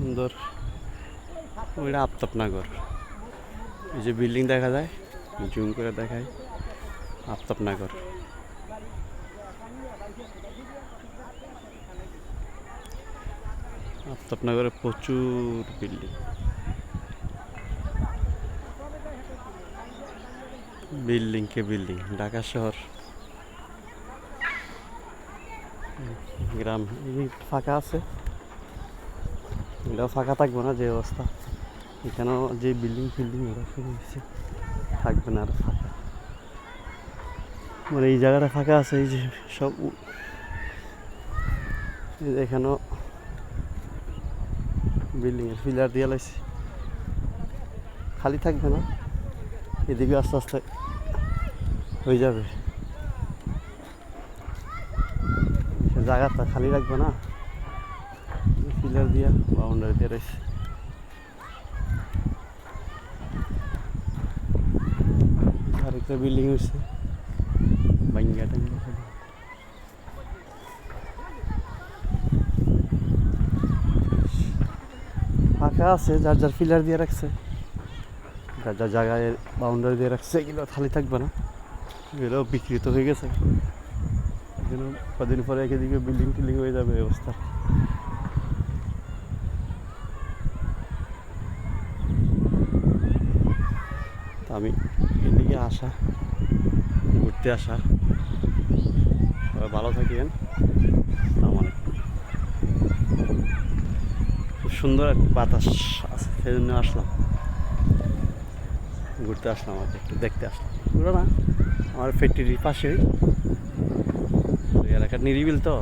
সুন্দর। ওইটা আফতাবনগর। এই যে বিল্ডিং দেখা যায়, জুম করে দেখায়, আফতাবনগর। আফতাবনগরে প্রচুর বিল্ডিং, বিল্ডিং কে বিল্ডিং। ঢাকা শহর, গ্রাম ফাঁকা আছে, এটাও ফাঁকা থাকবে না যে অবস্থা। এখানেও যে বিল্ডিং ফিল্ডিং ওরা শুরু হয়েছে, থাকবে না আর ফাঁকা। মানে এই জায়গাটা ফাঁকা আছে, এই যে সব এখানেও বিল্ডিংয়ের পিলার দিয়ে লাইছে, খালি থাকবে না, এদিকে আস্তে আস্তে হয়ে যাবে। জায়গাটা খালি রাখবে না, পিলার দিয়া বাউন্ডারি দিয়ে রয়েছে। আরেকটা বিল্ডিং হয়েছে বাঙ্গা টাঙ্গা, ফাঁকা আছে, যার যার পিলার দিয়ে রাখছে, যার যার জায়গায় বাউন্ডারি দিয়ে রাখছে, এগুলো খালি থাকবে না, এগুলো বিকৃত হয়ে গেছে। কদিন পরে এদিকে বিল্ডিং টিল্ডিং হয়ে যাবে অবস্থা। আমি এদিকে আসা, ঘুরতে আসা, ভালো থাকেন। খুব সুন্দর এক বাতাস আছে, সেই জন্য আসলাম, ঘুরতে আসলাম, আর একটু দেখতে আসলাম। ঘুরো না, আমার ফ্যাক্টরির পাশেই এলাকার নিরিবিল তো।